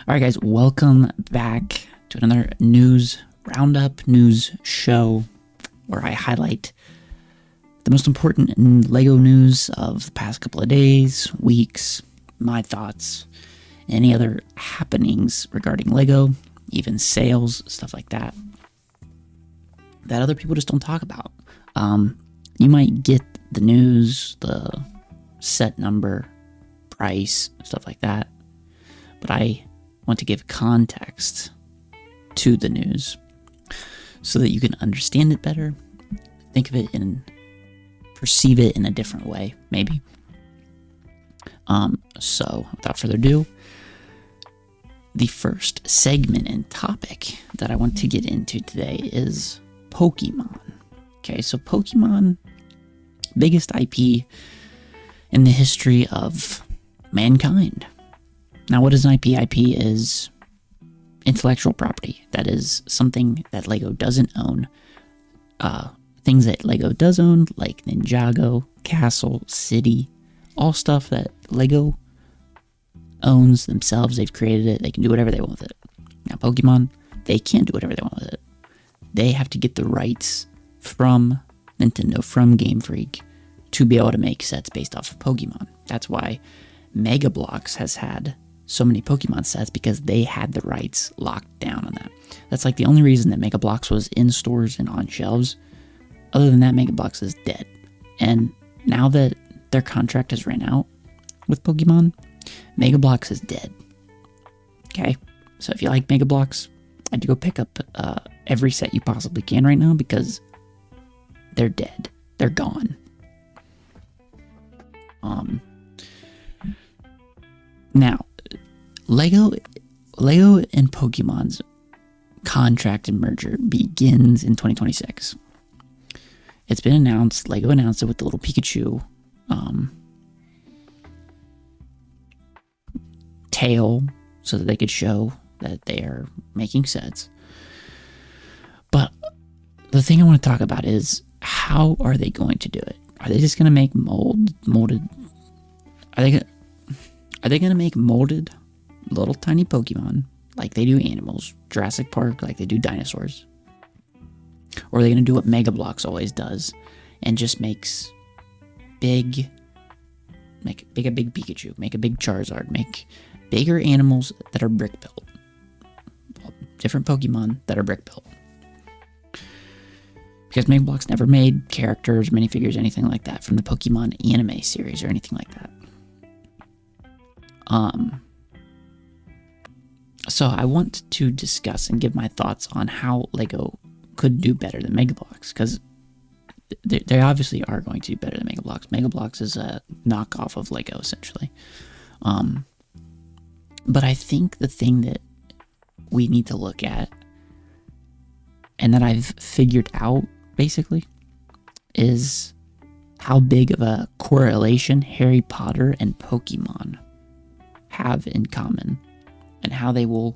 All right, guys, welcome back to another news roundup, news show where I highlight the most important LEGO news of the past couple of days, weeks, my thoughts, any other happenings regarding LEGO, even sales, stuff like that, that other people just don't talk about. You might get the news, the set number, price, stuff like that, but I want to give context to the news so that you can understand it better, think of it and perceive it in a different way, maybe. So without further ado, the first segment and topic that I want to get into today is Pokemon. Okay, so Pokemon, biggest IP in the history of mankind. Now, what is an IP? IP is intellectual property. That is something that LEGO doesn't own. Things that LEGO does own, like Ninjago, Castle, City, all stuff that LEGO owns themselves. They've created it. They can do whatever they want with it. Now, Pokemon, they can't do whatever they want with it. They have to get the rights from Nintendo, from Game Freak, to be able to make sets based off of Pokemon. That's why Mega Bloks has had so many Pokemon sets, because they had the rights locked down on that. That's like the only reason that Mega Bloks was in stores and on shelves. Other than that, Mega Bloks is dead. And now that their contract has ran out with Pokemon, Mega Bloks is dead. Okay? So if you like Mega Bloks, I'd go pick up every set you possibly can right now, because they're dead. They're gone. Now, LEGO and Pokemon's contract and merger begins in 2026. It's been announced. LEGO announced it with the little Pikachu tail, so that they could show that they are making sets. But the thing I want to talk about is, how are they going to do it? Are they just going to make molded? Are they going to make molded little tiny Pokemon like they do animals, Jurassic Park like they do dinosaurs? Or are they going to do what Mega Bloks always does and just makes a big Pikachu, make a big Charizard, make bigger animals that are brick built, different Pokemon that are brick built? Because Mega Bloks never made characters, minifigures, anything like that from the Pokemon anime series or anything like that. So I want to discuss and give my thoughts on how LEGO could do better than Mega Bloks, because they obviously are going to do better than Mega Bloks. Mega Bloks is a knockoff of LEGO, essentially. But I think the thing that we need to look at, and that I've figured out, basically, is how big of a correlation Harry Potter and Pokemon have in common, and how LEGO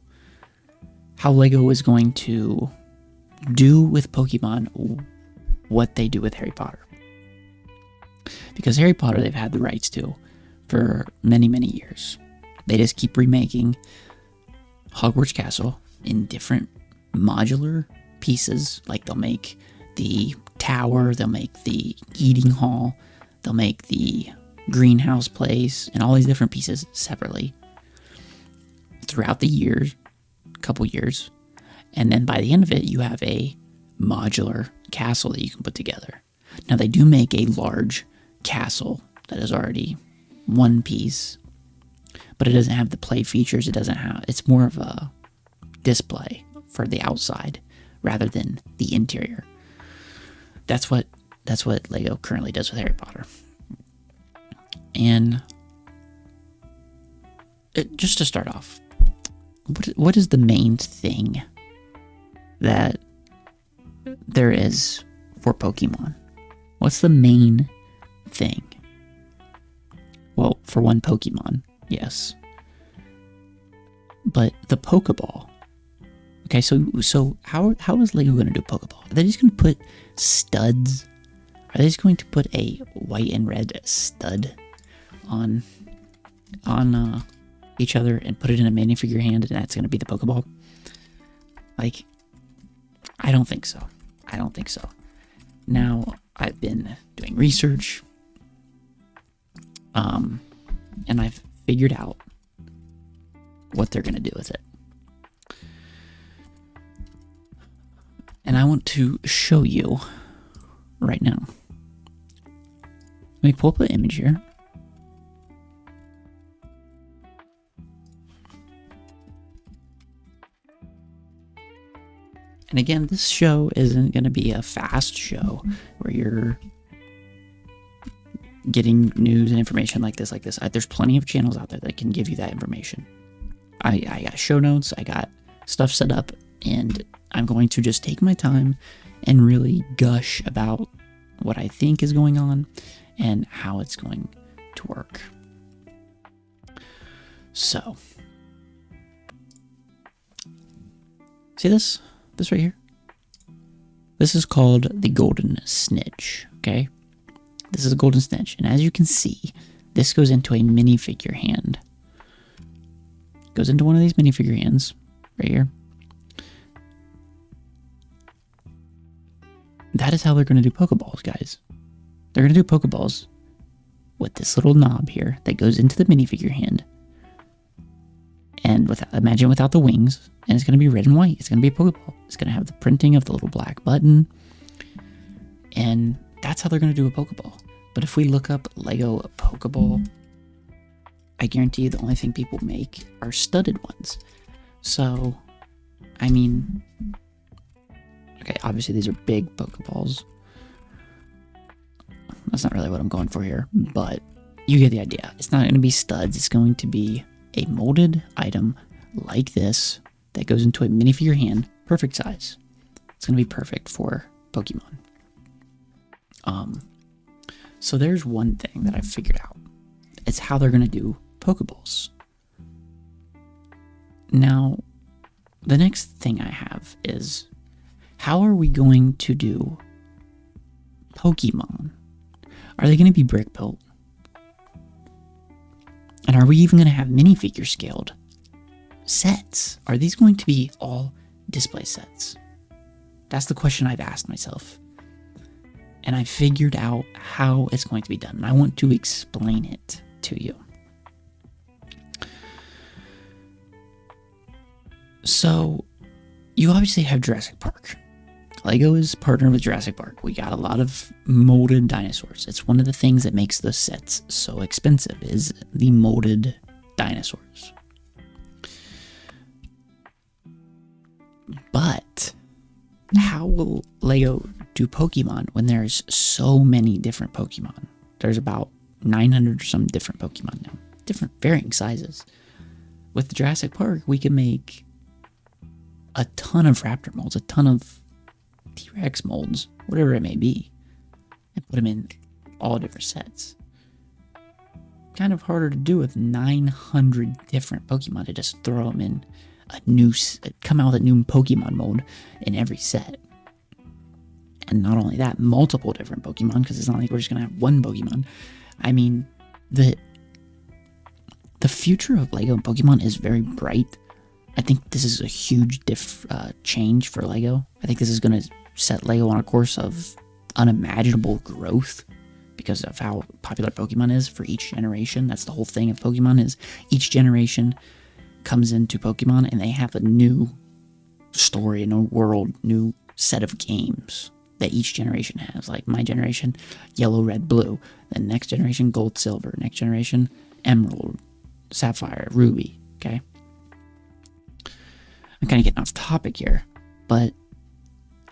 is going to do with Pokemon what they do with Harry Potter. Because Harry Potter, they've had the rights to for many, many years. They just keep remaking Hogwarts Castle in different modular pieces. Like, they'll make the tower, they'll make the eating hall, they'll make the greenhouse place, and all these different pieces separately throughout the years, couple years. And then by the end of it, you have a modular castle that you can put together. Now, they do make a large castle that is already one piece, but it doesn't have the play features. It's more of a display for the outside rather than the interior. That's what LEGO currently does with Harry Potter. And just to start off, what is the main thing that there is for Pokemon? What's the main thing? Well, for one, Pokemon, yes. But the Pokeball. Okay, so how is LEGO going to do Pokeball? Are they just going to put studs? Are they just going to put a white and red stud on each other and put it in a minifigure hand and that's going to be the Pokeball? Like, I don't think so. I don't think so. Now, I've been doing research, and I've figured out what they're going to do with it. And I want to show you right now. Let me pull up an image here. And again, this show isn't going to be a fast show where you're getting news and information like this. There's plenty of channels out there that can give you that information. I got show notes, I got stuff set up, and I'm going to just take my time and really gush about what I think is going on and how it's going to work. So, see this? This right here? This is called the Golden Snitch, okay? This is a Golden Snitch, and as you can see, this goes into a minifigure hand. Goes into one of these minifigure hands, right here. That is how they're going to do Pokeballs, guys. They're going to do Pokeballs with this little knob here that goes into the minifigure hand. And imagine without the wings, and it's going to be red and white. It's going to be a Pokeball. It's going to have the printing of the little black button. And that's how they're going to do a Pokeball. But if we look up Lego Pokeball, I guarantee you the only thing people make are studded ones. So, I mean, okay, obviously these are big Pokeballs. That's not really what I'm going for here, but you get the idea. It's not going to be studs. It's going to be a molded item like this that goes into a minifigure hand, perfect size. It's going to be perfect for Pokemon. So there's one thing that I've figured out. It's how they're going to do Pokeballs. Now, the next thing I have is, how are we going to do Pokemon? Are they going to be brick built? And are we even going to have minifigure scaled sets? Are these going to be all display sets? That's the question I've asked myself. And I figured out how it's going to be done. And I want to explain it to you. So, you obviously have Jurassic Park. Lego is partnered with Jurassic Park. We got a lot of molded dinosaurs. It's one of the things that makes the sets so expensive, is the molded dinosaurs. But how will Lego do Pokemon when there's so many different Pokemon? There's about 900 or some different Pokemon now. Different varying sizes. With Jurassic Park, we can make a ton of raptor molds, a ton of T-Rex molds, whatever it may be, and put them in all different sets. Kind of harder to do with 900 different Pokemon to just throw them in come out with a new Pokemon mold in every set. And not only that, multiple different Pokemon, because it's not like we're just going to have one Pokemon. I mean, the future of Lego and Pokemon is very bright. I think this is a huge change for Lego. I think this is going to set Lego on a course of unimaginable growth because of how popular Pokemon is for each generation. That's the whole thing of Pokemon, is each generation comes into Pokemon and they have a new story, a new world, new set of games that each generation has. Like my generation, yellow, red, blue. The next generation, gold, silver. Next generation, emerald, sapphire, ruby. Okay? I'm kind of getting off topic here, but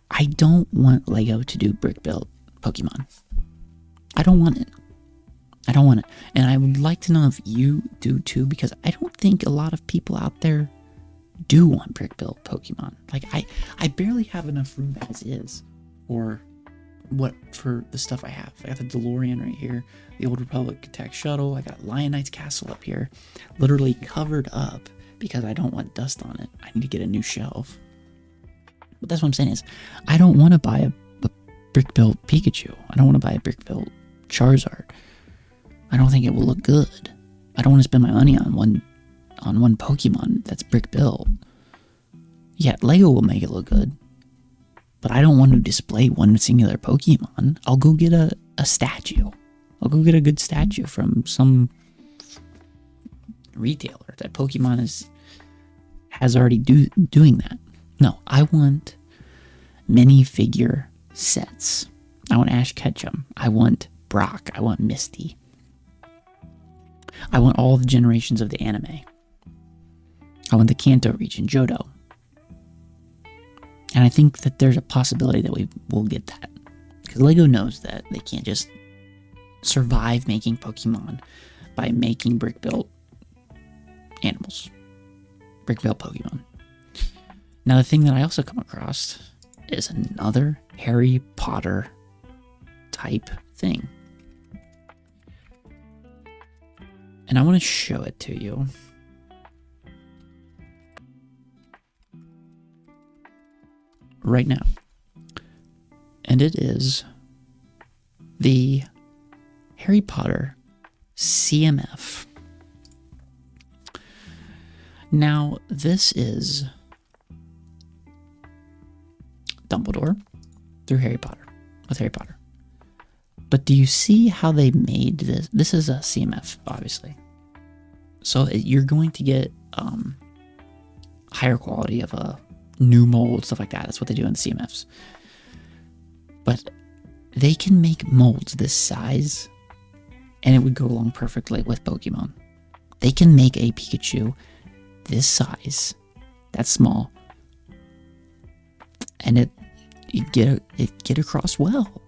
I don't want Lego to do brick-built Pokemon. I don't want it. I don't want it. And I would like to know if you do too, because I don't think a lot of people out there do want brick-built Pokemon. Like, I barely have enough room as is for the stuff I have. I got the DeLorean right here, the Old Republic Attack Shuttle, I got Lion Knight's Castle up here, literally covered up because I don't want dust on it. I need to get a new shelf. But that's what I'm saying is, I don't want to buy a brick-built Pikachu. I don't want to buy a brick-built Charizard. I don't think it will look good. I don't want to spend my money on one on one Pokemon that's brick built. Yeah, Lego will make it look good, but I don't want to display one singular Pokemon. I'll go get a statue. I'll go get a good statue from some retailer that Pokemon has already doing that. No, I want minifigure sets. I want Ash Ketchum. I want Brock. I want Misty. I want all the generations of the anime. I want the Kanto region, Johto. And I think that there's a possibility that we will get that. Because Lego knows that they can't just survive making Pokemon by making brick-built animals. Brick-built Pokemon. Now, the thing that I also come across is another Harry Potter type thing. And I want to show it to you. Right now. And it is the Harry Potter CMF. Now, this is Dumbledore through Harry Potter, with Harry Potter. But do you see how they made this? This is a CMF, obviously. So you're going to get higher quality of a new mold, stuff like that. That's what they do in the CMFs. But they can make molds this size, and it would go along perfectly with Pokemon. They can make a Pikachu this size, that small, and it get across well.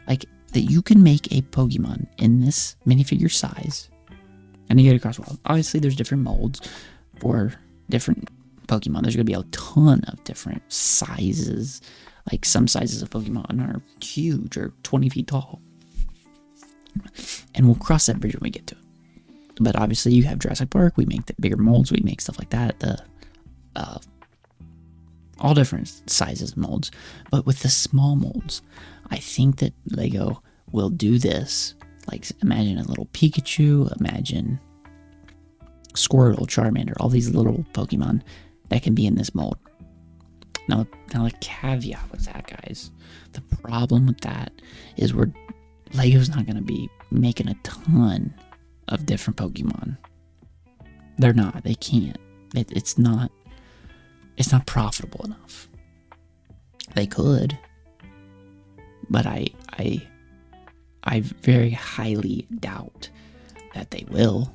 Like, that you can make a Pokemon in this minifigure size, and you get across well. Obviously, there's different molds for different Pokemon. There's going to be a ton of different sizes. Like, some sizes of Pokemon are huge or 20 feet tall. And we'll cross that bridge when we get to it. But obviously, you have Jurassic Park. We make the bigger molds. We make stuff like that. All different sizes of molds. But with the small molds, I think that Lego will do this. Like, imagine a little Pikachu. Imagine Squirtle, Charmander. All these little Pokemon that can be in this mold. Now the caveat with that, guys, the problem with that is Lego's not going to be making a ton of different Pokemon. They're not. They can't. It's not profitable enough. They could, but I very highly doubt that they will.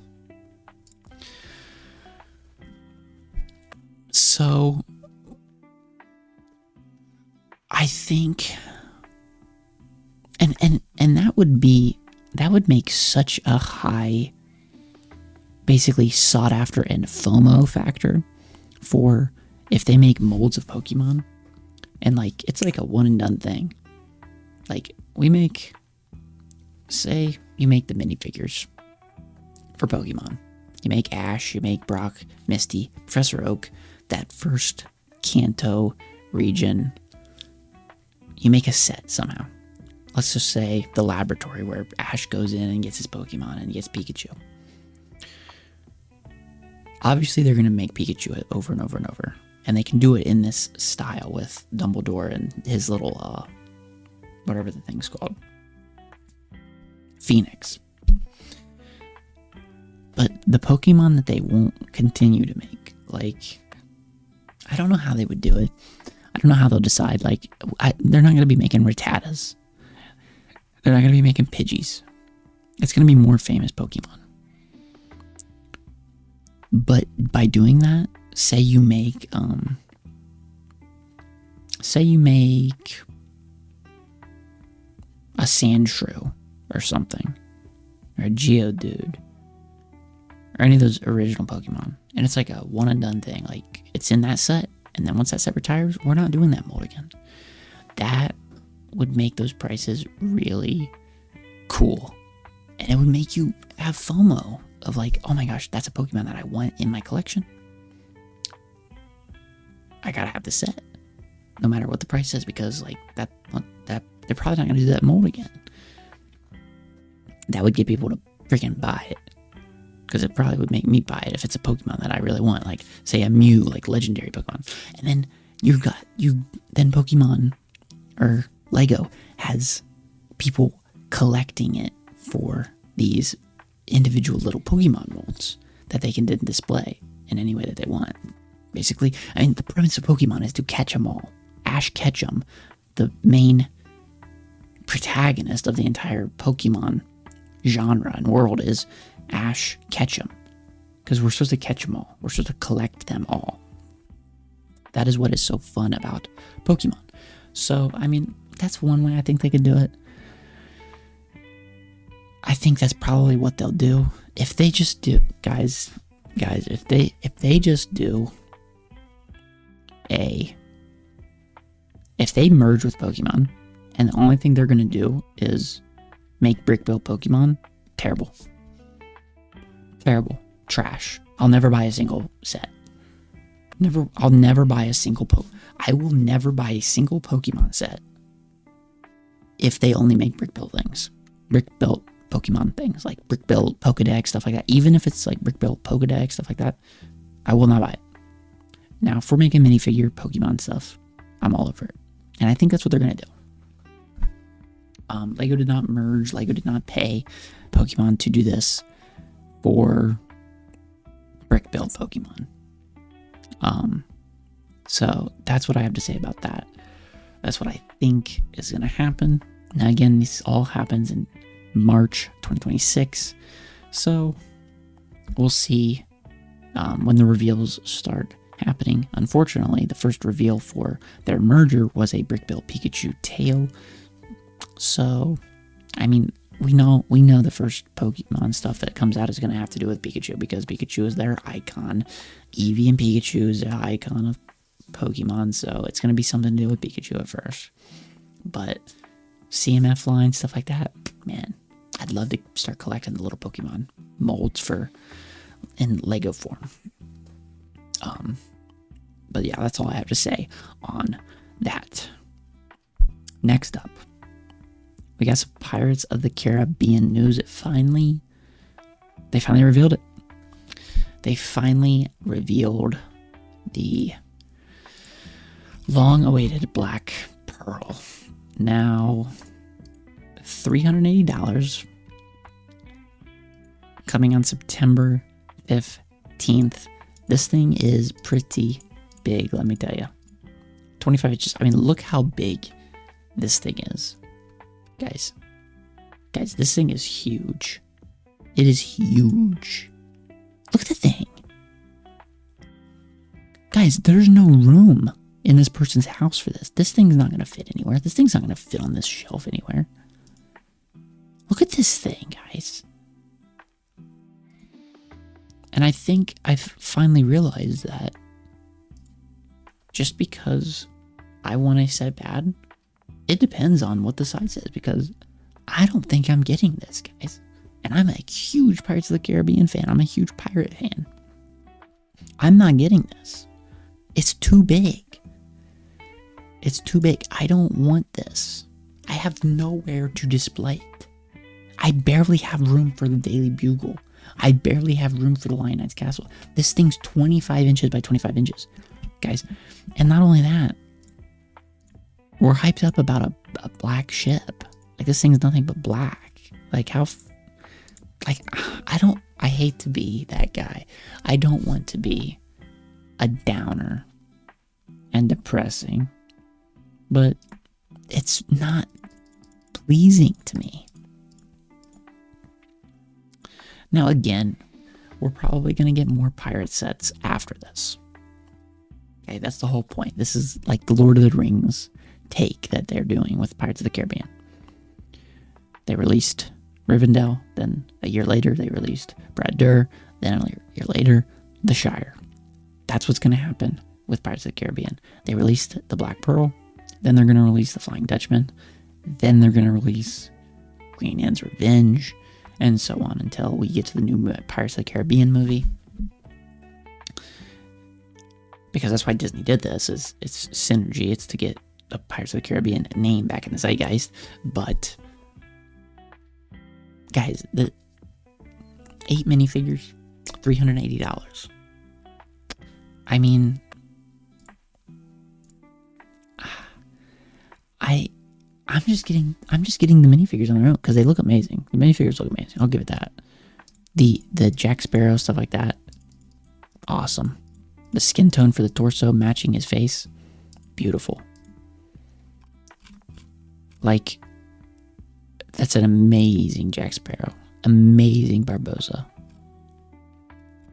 So I think, and that would make such a high, basically sought after and FOMO factor for if they make molds of Pokemon, and like it's like a one and done thing. Like, say you make the minifigures for Pokemon. You make Ash, you make Brock, Misty, Professor Oak, that first Kanto region. You make a set somehow. Let's just say the laboratory where Ash goes in and gets his Pokemon and gets Pikachu. Obviously, they're going to make Pikachu over and over and over. And they can do it in this style with Dumbledore and his little, whatever the thing's called. Phoenix. But the Pokemon that they won't continue to make, like, I don't know how they would do it. I don't know how they'll decide. Like, they're not going to be making Rattatas. They're not going to be making Pidgeys. It's going to be more famous Pokemon. But by doing that, say you make a Sandshrew or something, or a Geodude, or any of those original Pokemon, and it's like a one and done thing. Like, it's in that set, and then once that set retires, we're not doing that mold again. That would make those prices really cool, and it would make you have FOMO of like, oh my gosh, that's a Pokemon that I want in my collection. I gotta have the set, no matter what the price is, because like that they're probably not gonna do that mold again. That would get people to freaking buy it, because it probably would make me buy it if it's a Pokemon that I really want, like say a Mew, like legendary Pokemon. And then then Pokemon or Lego has people collecting it for these individual little Pokemon molds that they can then display in any way that they want. Basically, I mean, the premise of Pokemon is to catch them all. Ash Ketchum, the main protagonist of the entire Pokemon genre and world, is Ash Ketchum, because we're supposed to catch them all. We're supposed to collect them all. That is what is so fun about Pokemon. So, I mean, that's one way I think they could do it. I think that's probably what they'll do. If they just do, guys, if they just do if they merge with Pokemon and the only thing they're going to do is make brick built Pokemon, terrible. Terrible. Trash. I'll never buy a single set. I'll never buy a single I will never buy a single Pokemon set if they only make brick built things. Brick built Pokemon things, like brick built Pokedex, stuff like that. Even if it's like brick built Pokedex, stuff like that, I will not buy it. Now, if we're making minifigure Pokemon stuff, I'm all over it. And I think that's what they're going to do. Lego did not merge. Lego did not pay Pokemon to do this for brick built Pokemon. So that's what I have to say about that. That's what I think is going to happen. Now, again, this all happens in March 2026. So we'll see when the reveals start happening. Unfortunately, the first reveal for their merger was a brick built Pikachu tail. So, I mean, we know the first Pokemon stuff that comes out is going to have to do with Pikachu, because Pikachu is their icon. Eevee and Pikachu is the icon of Pokemon, so it's going to be something to do with Pikachu at first. But CMF line, stuff like that, man, I'd love to start collecting the little Pokemon molds in Lego form. But yeah, that's all I have to say on that. Next up, we got some Pirates of the Caribbean news. They finally revealed it. They finally revealed the long-awaited Black Pearl. Now, $380, coming on September 15th. This thing is pretty big, let me tell you. 25 inches. I mean, look how big this thing is. Guys, this thing is huge. It is huge. Look at the thing. Guys, there's no room in this person's house for this. This thing's not going to fit anywhere. This thing's not going to fit on this shelf anywhere. Look at this thing, guys. And I think I've finally realized that just because I want a set bad, it depends on what the size is, because I don't think I'm getting this, guys. And I'm a huge Pirates of the Caribbean fan. I'm a huge pirate fan. I'm not getting this. It's too big. It's too big. I don't want this. I have nowhere to display it. I barely have room for the Daily Bugle. I barely have room for the Lion Knight's Castle. This thing's 25 inches by 25 inches, guys. And not only that, we're hyped up about a black ship. Like, this thing's nothing but black. Like, I hate to be that guy. I don't want to be a downer and depressing, but it's not pleasing to me. Now, again, we're probably going to get more pirate sets after this. Okay, that's the whole point. This is like the Lord of the Rings take that they're doing with Pirates of the Caribbean. They released Rivendell, then a year later they released Brad-Dur, then a year later the Shire. That's what's going to happen with Pirates of the Caribbean. They released the Black Pearl, then they're going to release the Flying Dutchman, then they're going to release Queen Anne's Revenge, and so on until we get to the new Pirates of the Caribbean movie. Because that's why Disney did this, is it's synergy. It's to get the Pirates of the Caribbean name back in the zeitgeist. But guys, the 8 minifigures, $380. I mean, I'm just getting the minifigures on their own because they look amazing. The minifigures look amazing. I'll give it that. The Jack Sparrow stuff like that, awesome. The skin tone for the torso matching his face, beautiful. Like, that's an amazing Jack Sparrow. Amazing Barbossa.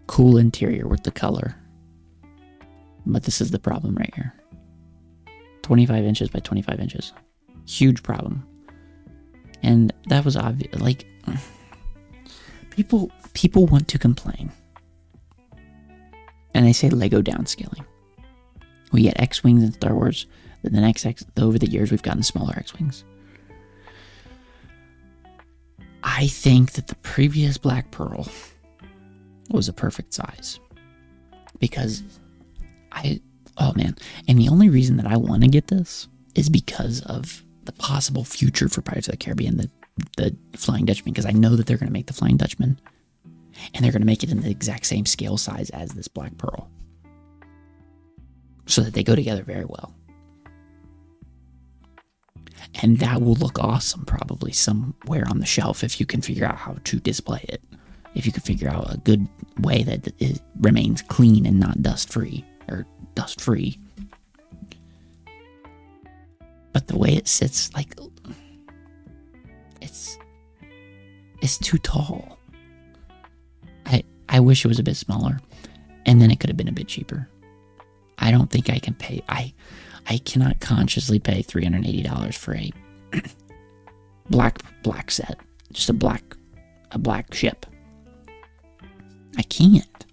Cool interior with the color. But this is the problem right here. 25 inches by 25 inches. Huge problem. And that was obvious. Like, people want to complain. And they say Lego downscaling. We get X-Wings in Star Wars. Then the next over the years, we've gotten smaller X-Wings. I think that the previous Black Pearl was a perfect size. Because oh man. And the only reason that I want to get this is because of the possible future for Pirates of the Caribbean, the Flying Dutchman, because I know that they're going to make the Flying Dutchman, and they're going to make it in the exact same scale size as this Black Pearl, so that they go together very well. And that will look awesome probably somewhere on the shelf if you can figure out how to display it. If you can figure out a good way that it remains clean and not dust-free, or dust-free. But the way it sits, like, it's too tall. I wish it was a bit smaller, and then it could have been a bit cheaper. I don't think I can pay. I cannot consciously pay $380 for a black set, just a black ship. I can't.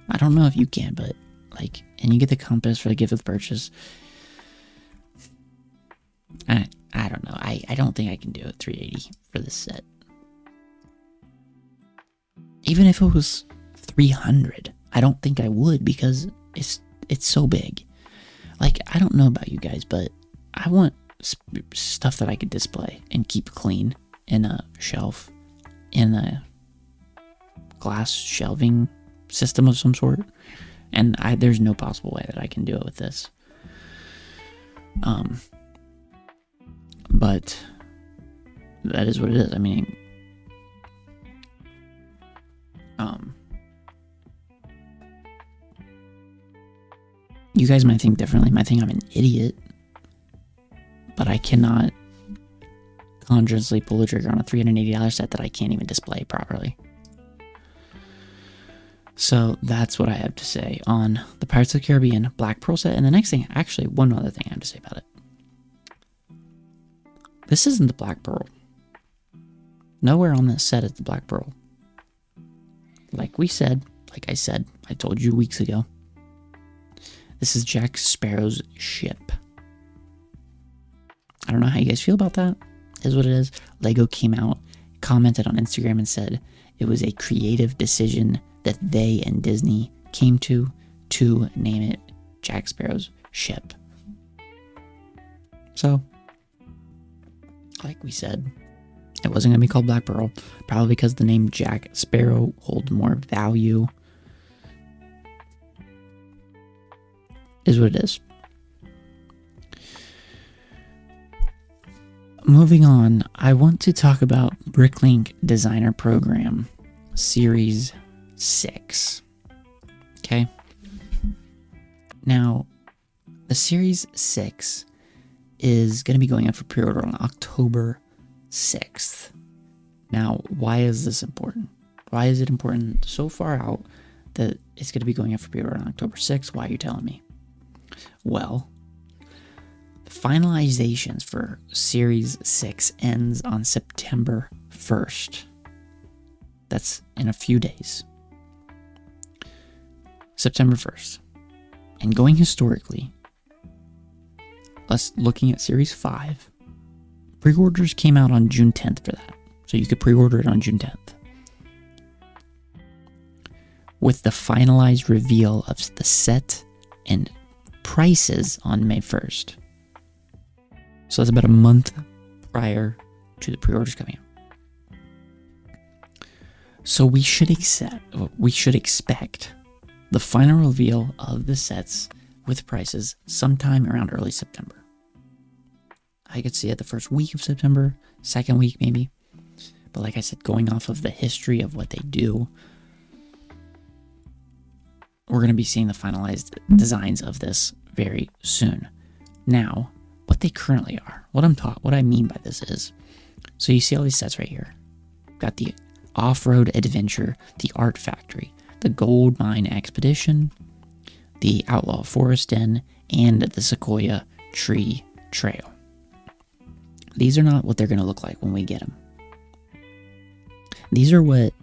I don't know if you can, but like, and you get the compass for the gift of purchase. I don't know. I don't think I can do it. $380 for this set. Even if it was $300, I don't think I would, because it's so big. Like, I don't know about you guys, but I want stuff that I could display and keep clean in a shelf, in a glass shelving system of some sort. And there's no possible way that I can do it with this. But that is what it is. I mean, you guys might think differently. Might think I'm an idiot, but I cannot consciously pull the trigger on a $380 set that I can't even display properly. So that's what I have to say on the Pirates of the Caribbean Black Pearl set. And the next thing, actually, one other thing I have to say about it. This isn't the Black Pearl. Nowhere on this set is the Black Pearl. Like I said, I told you weeks ago. This is Jack Sparrow's ship. I don't know how you guys feel about that. It is what it is. Lego came out, commented on Instagram, and said it was a creative decision that they and Disney came to name it Jack Sparrow's ship. So, like we said, it wasn't going to be called Black Pearl, probably because the name Jack Sparrow holds more value. Is what it is. Moving on, I want to talk about Bricklink Designer Program Series 6. Okay? Now, the Series 6 is going to be going up for pre-order on October 6th. Now, why is this important? Why is it important so far out that it's going to be going up for pre-order on October 6th? Why are you telling me? Well, finalizations for Series 6 ends on September 1st. That's in a few days. September 1st. And going historically, us looking at Series 5, pre-orders came out on June 10th for that. So you could pre-order it on June 10th. With the finalized reveal of the set and prices on May 1st. So that's about a month prior to the pre-orders coming out. So we should expect the final reveal of the sets with prices sometime around early September. I could see it the first week of September, second week maybe. But like I said, going off of the history of what they do, we're going to be seeing the finalized designs of this very soon. Now, what they currently are, what I mean by this is, so you see all these sets right here. We've got the Off-Road Adventure, the Art Factory, the Gold Mine Expedition, the Outlaw Forest Den, and the Sequoia Tree Trail. These are not what they're going to look like when we get them. These are what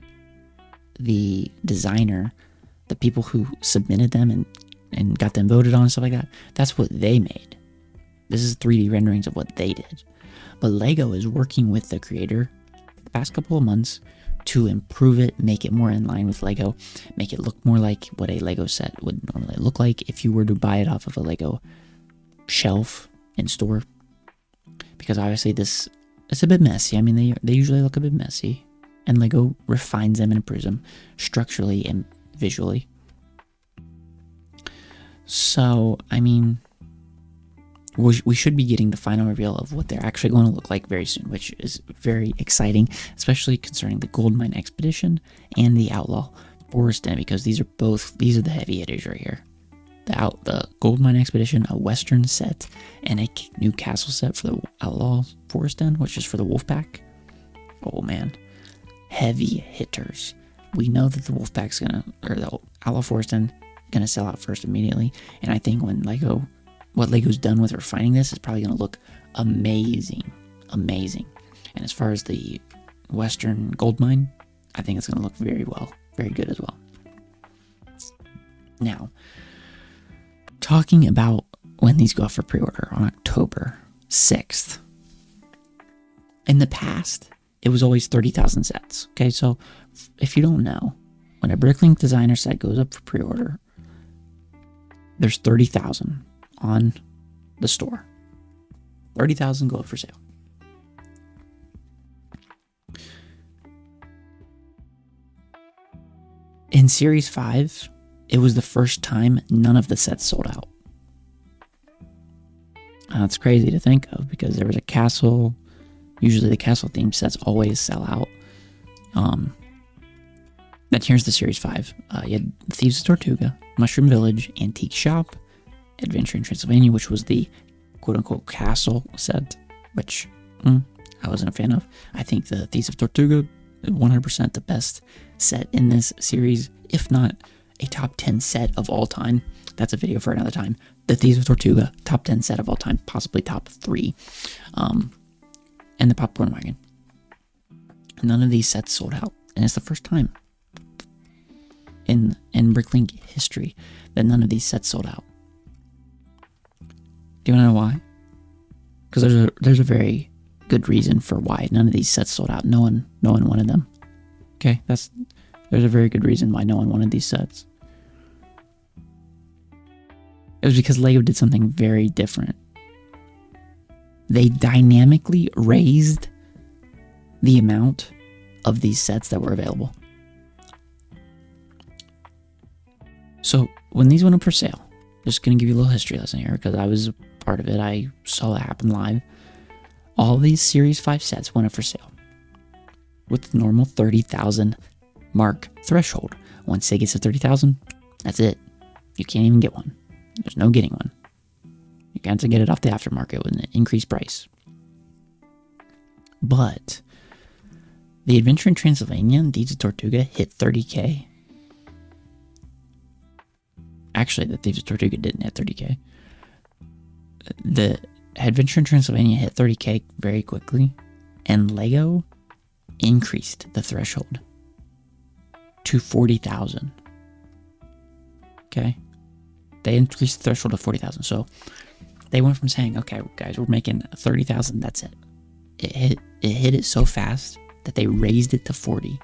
the designer, the people who submitted them and got them voted on and stuff like that, that's what they made. This is 3D renderings of what they did. But LEGO is working with the creator the past couple of months to improve it, make it more in line with LEGO, make it look more like what a LEGO set would normally look like if you were to buy it off of a LEGO shelf in store. Because obviously it's a bit messy. I mean, they usually look a bit messy, and LEGO refines them and improves them structurally and visually. So, I mean, we should be getting the final reveal of what they're actually going to look like very soon, which is very exciting, especially concerning the Gold Mine Expedition and the Outlaw Forest Den, because these are the heavy hitters right here. The Gold Mine Expedition, a Western set, and a new castle set for the Outlaw Forest Den, which is for the Wolfpack. Oh man, heavy hitters. We know that the Wolfpack's the Outlaw Forest Den gonna sell out first immediately, and I think when what LEGO's done with refining this is probably gonna look amazing. And as far as the Western Gold Mine, I think it's gonna look very good as well. Now, talking about when these go up for pre-order on October 6th. In the past, it was always 30,000 sets. Okay, so if you don't know, when a Bricklink designer set goes up for pre-order, there's 30,000 on the store. 30,000 go up for sale. In Series 5, it was the first time none of the sets sold out. It's crazy to think of because there was a castle. Usually the castle themed sets always sell out. Then here's the Series 5. You had Thieves of Tortuga, Mushroom Village, Antique Shop, Adventure in Transylvania, which was the quote-unquote castle set, which I wasn't a fan of. I think the Thieves of Tortuga is 100% the best set in this series, if not a top 10 set of all time. That's a video for another time. The Thieves of Tortuga, top 10 set of all time, possibly top 3. And the Popcorn Wagon. None of these sets sold out, and it's the first time in Bricklink history that none of these sets sold out. Do you want to know why? Because there's a very good reason for why none of these sets sold out. No one wanted them. Okay, there's a very good reason why no one wanted these sets. It was because LEGO did something very different. They dynamically raised the amount of these sets that were available. So when these went up for sale, just going to give you a little history lesson here because I was a part of it. I saw it happen live. All these Series 5 sets went up for sale with the normal 30,000 mark threshold. Once they get to 30,000, that's it. You can't even get one. There's no getting one. You got to get it off the aftermarket with an increased price. But the Adventure in Transylvania and Thieves of Tortuga hit 30K. Actually, the Thieves of Tortuga didn't hit 30K. The Adventure in Transylvania hit 30K very quickly, and LEGO increased the threshold to 40,000. Okay? They increased the threshold to 40,000. So they went from saying, okay, guys, we're making 30,000, that's it. It hit it so fast that they raised it to 40.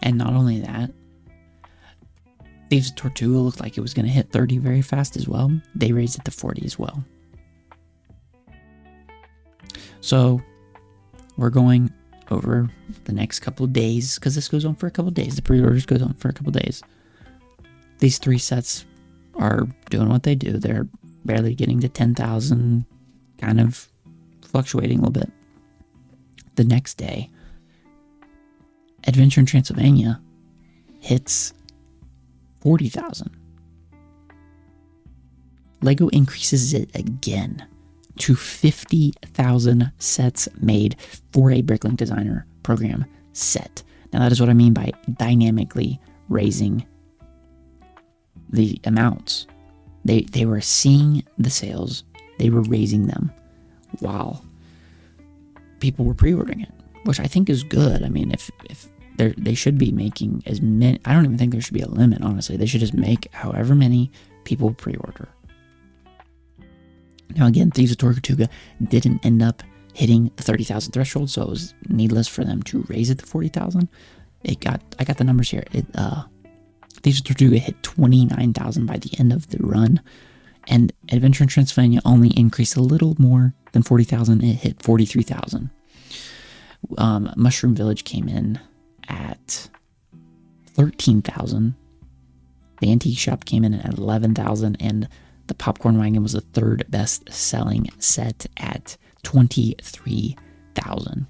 And not only that, Thieves of Tortuga looked like it was going to hit 30 very fast as well. They raised it to 40 as well. So we're going over the next couple of days, because this goes on for a couple of days. The pre-orders goes on for a couple of days. These 3 sets are doing what they do. They're barely getting to 10,000, kind of fluctuating a little bit. The next day, Adventure in Transylvania hits 40,000. LEGO increases it again to 50,000 sets made for a Bricklink Designer Program set. Now that is what I mean by dynamically raising the amounts. They were seeing the sales, they were raising them while people were pre-ordering it, which I think is good. I mean, if they should be making as many, I don't even think there should be a limit, honestly. They should just make however many people pre-order. Now again, Thieves of Tortuga didn't end up hitting the 30,000 threshold, so it was needless for them to raise it to 40,000. I got the numbers here. Thieves of Tortuga hit 29,000 by the end of the run, and Adventure in Transylvania only increased a little more than 40,000. It hit 43,000. Mushroom Village came in at 13,000. The Antique Shop came in at 11,000, and the Popcorn Wagon was the 3rd best selling set at 23,000.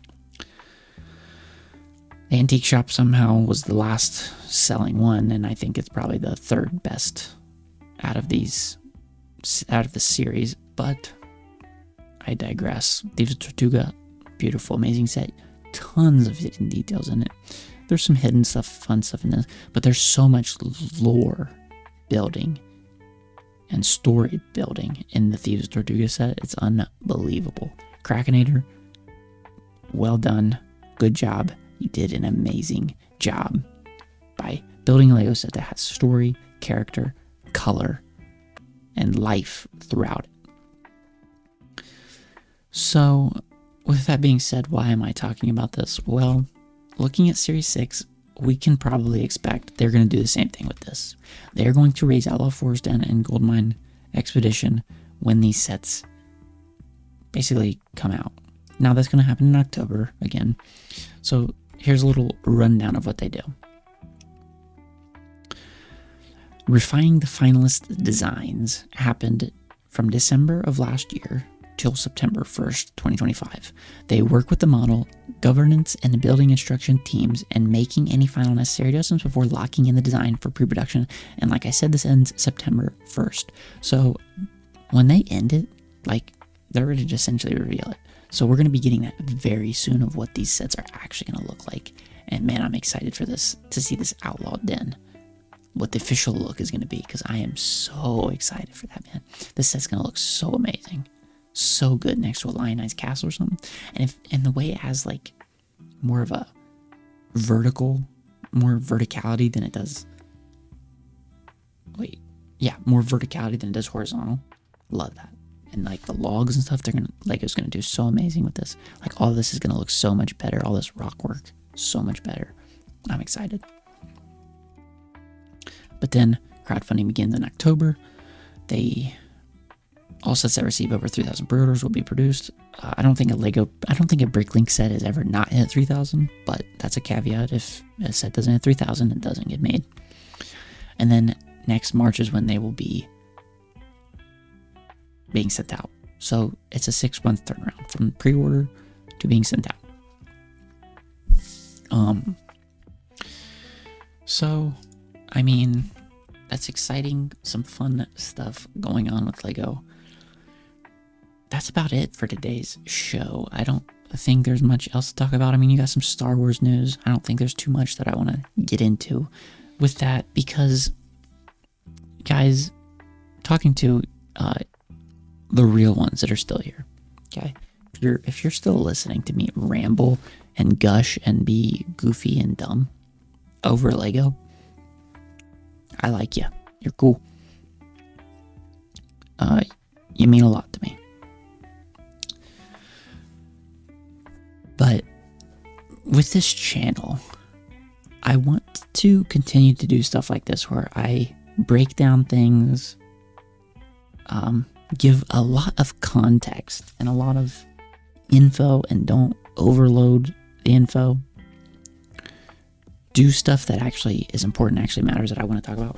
The Antique Shop somehow was the last selling one, and I think it's probably the 3rd best out of the series, but I digress. Thieves of Tortuga, beautiful, amazing set. Tons of hidden details in it. There's some hidden stuff, fun stuff in this, but there's so much lore building and story building in the Thieves of Tortuga set. It's unbelievable. Krakenator, well done. Good job. You did an amazing job by building a LEGO set that has story, character, color, and life throughout it. So, with that being said, why am I talking about this? Well, looking at Series 6, we can probably expect they're going to do the same thing with this. They're going to raise Outlaw Forest and Goldmine Expedition when these sets basically come out. Now that's going to happen in October again. So here's a little rundown of what they do. Refining the finalist designs happened from December of last year till September 1st, 2025. They work with the model, governance, and the building instruction teams and making any final necessary adjustments before locking in the design for pre-production. And like I said, this ends September 1st. So when they end it, like, they're ready to essentially reveal it. So we're going to be getting that very soon of what these sets are actually going to look like. And man, I'm excited for this, to see this Outlaw Den, what the official look is going to be, because I am so excited for that, man. This set's going to look so amazing. So good next to a Lionized Castle or something. And the way it has like more of a more verticality than it does. More verticality than it does horizontal. Love that. And like the logs and stuff, LEGO's gonna do so amazing with this. Like all of this is gonna look so much better. All this rock work, so much better. I'm excited. But then crowdfunding begins in October. All sets that receive over 3,000 pre-orders will be produced. I don't think a Bricklink set has ever not hit 3,000, but that's a caveat. If a set doesn't hit 3,000, it doesn't get made. And then next March is when they will be being sent out. So it's a 6-month turnaround from pre-order to being sent out. So, I mean, that's exciting. Some fun stuff going on with LEGO. That's about it for today's show. I don't think there's much else to talk about. I mean, you got some Star Wars news. I don't think there's too much that I want to get into with that, because, guys, talking to the real ones that are still here, okay? If you're still listening to me ramble and gush and be goofy and dumb over LEGO, I like you. You're cool. You mean a lot to me. But with this channel, I want to continue to do stuff like this where I break down things, give a lot of context and a lot of info, and don't overload the info. Do stuff that actually is important, actually matters, that I want to talk about.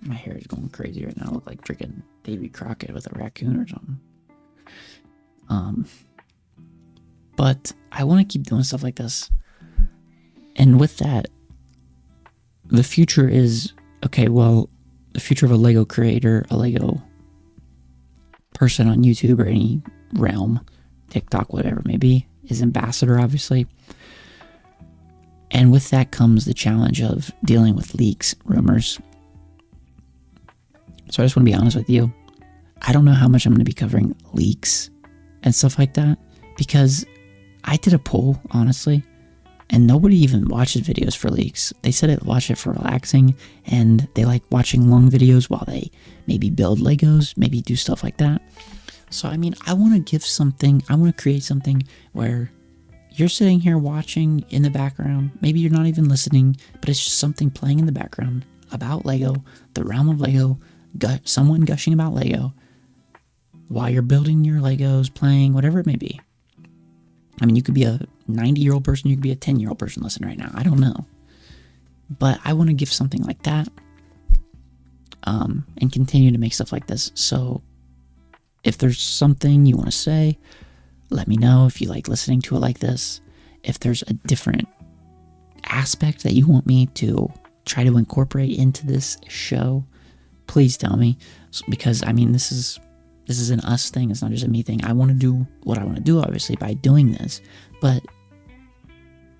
My hair is going crazy right now. I look like freaking Davy Crockett with a raccoon or something. But I want to keep doing stuff like this. And with that, the future is, okay, well, the future of a Lego creator, a Lego person on YouTube or any realm, TikTok, whatever it may be, is ambassador, obviously. And with that comes the challenge of dealing with leaks, rumors. So I just want to be honest with you. I don't know how much I'm going to be covering leaks and stuff like that, because I did a poll, honestly, and nobody even watches videos for leaks. They said they watch it for relaxing, and they like watching long videos while they maybe build Legos, maybe do stuff like that. So, I mean, I want to give something, I want to create something where you're sitting here watching in the background. Maybe you're not even listening, but it's just something playing in the background about Lego, the realm of Lego, someone gushing about Lego while you're building your Legos, playing, whatever it may be. I mean, you could be a 90-year-old person, you could be a 10-year-old person listening right now. I don't know. But I want to give something like that and continue to make stuff like this. So if there's something you want to say, let me know. If you like listening to it like this, if there's a different aspect that you want me to try to incorporate into this show, please tell me. Because, I mean, this is an us thing. It's not just a me thing. I want to do what I want to do, obviously, by doing this. But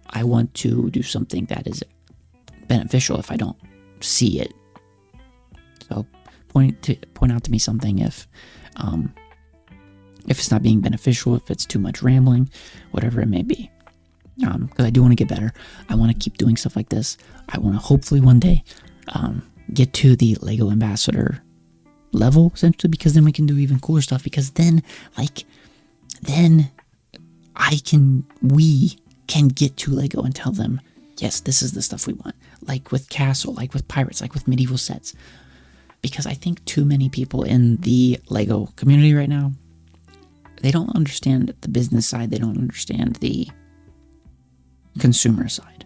I want to do something that is beneficial if I don't see it. So point out to me something if it's not being beneficial, if it's too much rambling, whatever it may be. Because I do want to get better. I want to keep doing stuff like this. I want to hopefully one day get to the Lego Ambassador level, essentially, because then we can do even cooler stuff, because then we can get to Lego and tell them, yes, this is the stuff we want, like with Castle, like with Pirates, like with medieval sets. Because I think too many people in the Lego community right now, they don't understand the business side, they don't understand the consumer side.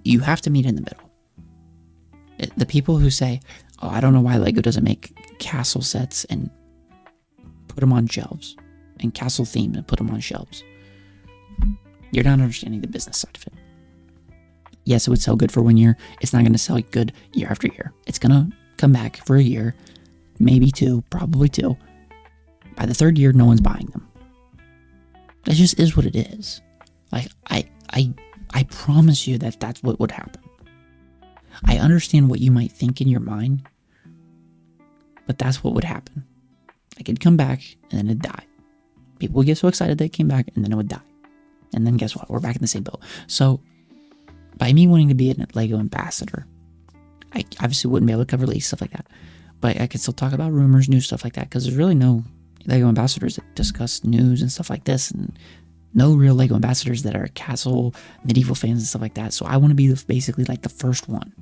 You have to meet in the middle. The people who say, oh, I don't know why Lego doesn't make castle sets and put them on shelves, and castle themes and put them on shelves. You're not understanding the business side of it. Yes, it would sell good for 1 year. It's not going to sell good year after year. It's going to come back for a year, maybe two, probably two. By the third year, no one's buying them. That just is what it is. Like, I promise you that that's what would happen. I understand what you might think in your mind, but that's what would happen. Like, it'd come back, and then it'd die. People would get so excited that it came back, and then it would die. And then guess what? We're back in the same boat. So, by me wanting to be a Lego ambassador, I obviously wouldn't be able to cover leaks, stuff like that. But I could still talk about rumors, news, stuff like that, because there's really no Lego ambassadors that discuss news and stuff like this, and no real Lego ambassadors that are Castle, medieval fans and stuff like that. So I want to be basically like the first one.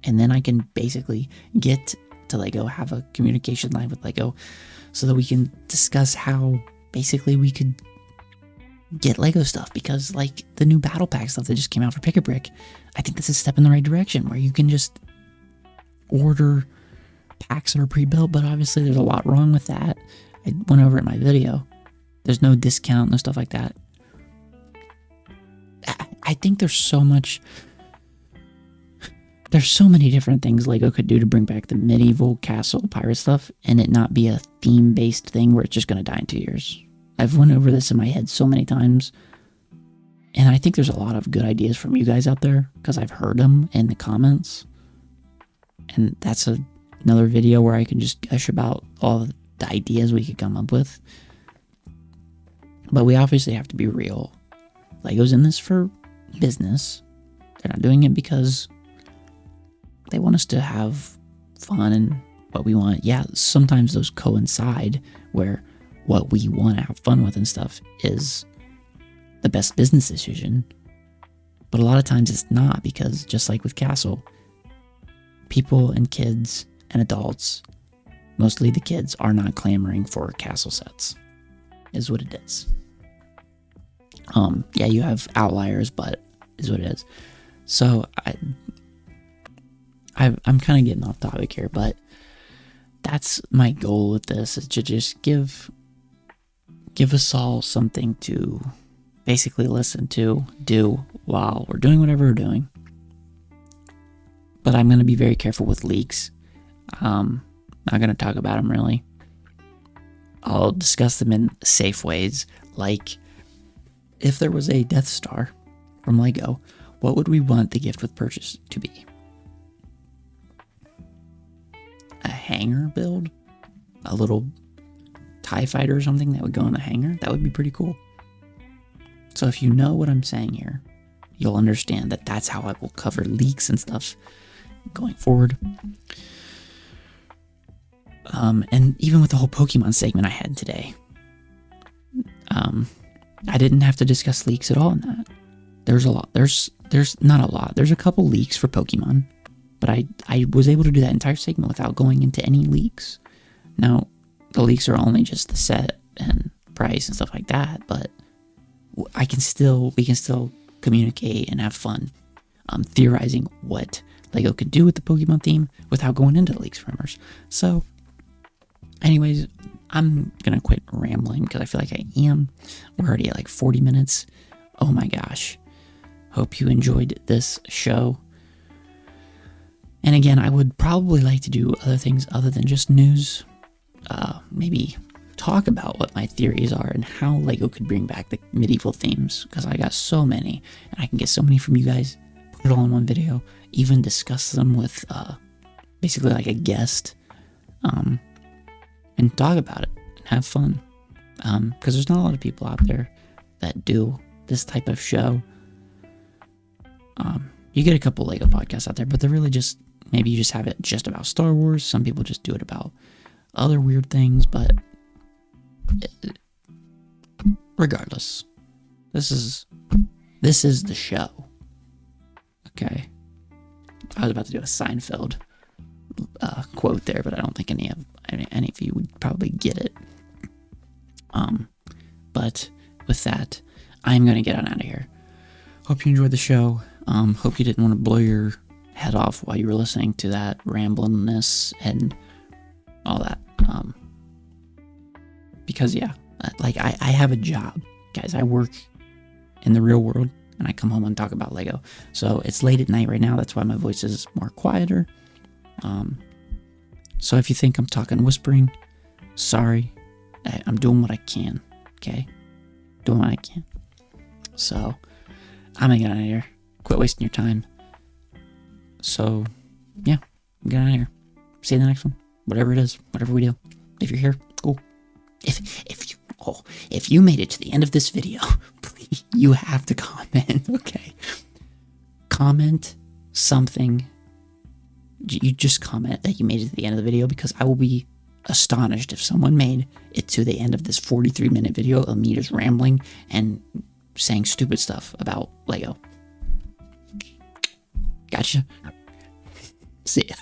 And then I can basically get to Lego, have a communication line with Lego, so that we can discuss how basically we could get Lego stuff. Because like the new battle pack stuff that just came out for Pick a Brick, I think that's a step in the right direction, where you can just order packs that are pre-built. But obviously there's a lot wrong with that. I went over it in my video. There's no discount, no stuff like that. I think there's so many different things Lego could do to bring back the medieval castle pirate stuff, and it not be a theme-based thing where it's just going to die in 2 years. I've went over this in my head so many times, and I think there's a lot of good ideas from you guys out there, because I've heard them in the comments. And that's another video where I can just gush about all the ideas we could come up with. But we obviously have to be real. Lego's in this for business. They're not doing it because they want us to have fun and what we want. Yeah, sometimes those coincide, where what we want to have fun with and stuff is the best business decision. But a lot of times it's not, because just like with Castle, people and kids and adults, mostly the kids, are not clamoring for Castle sets. is what it is. Yeah, you have outliers, but is what it is. So I'm kind of getting off topic here, but that's my goal with this, is to just give us all something to basically listen to, do while we're doing whatever we're doing. But I'm going to be very careful with leaks. Not going to talk about them really. I'll discuss them in safe ways, like if there was a Death Star from Lego, what would we want the gift with purchase to be? A hangar build? A little TIE fighter or something that would go in a hangar? That would be pretty cool. So if you know what I'm saying here, you'll understand that that's how I will cover leaks and stuff going forward. And even with the whole Pokemon segment I had today, I didn't have to discuss leaks at all in that. There's a lot. There's not a lot. There's a couple leaks for Pokemon, but I was able to do that entire segment without going into any leaks. Now, the leaks are only just the set and price and stuff like that, but we can still communicate and have fun, theorizing what Lego could do with the Pokemon theme without going into the leaks rumors. So, anyways, I'm gonna quit rambling because I feel like I am. We're already at like 40 minutes. Oh my gosh. Hope you enjoyed this show. And again, I would probably like to do other things other than just news. Maybe talk about what my theories are and how Lego could bring back the medieval themes, because I got so many and I can get so many from you guys. Put it all in one video. Even discuss them with basically like a guest. And talk about it and have fun. Because there's not a lot of people out there that do this type of show. You get a couple Lego podcasts out there, but they're really just, maybe you just have it just about Star Wars. Some people just do it about other weird things, but regardless, this is the show. Okay. I was about to do a Seinfeld quote there, but I don't think any of you would probably get it. But with that, I'm gonna get on out of here. Hope you enjoyed the show. Hope you didn't want to blow your head off while you were listening to that ramblingness and all that. Because yeah, like I have a job, guys. I work in the real world, and I come home and talk about Lego. So it's late at night right now. That's why my voice is more quieter. So if you think I'm talking whispering, sorry. I'm doing what I can, okay? Doing what I can. So, I'm gonna get out of here. Quit wasting your time. So, yeah, get out of here. See you in the next one. Whatever it is, whatever we do. If you're here, cool. If you made it to the end of this video, please, you have to comment, okay? Comment something. You just comment that you made it to the end of the video, because I will be astonished if someone made it to the end of this 43-minute video of me just rambling and saying stupid stuff about Lego. Gotcha. See ya.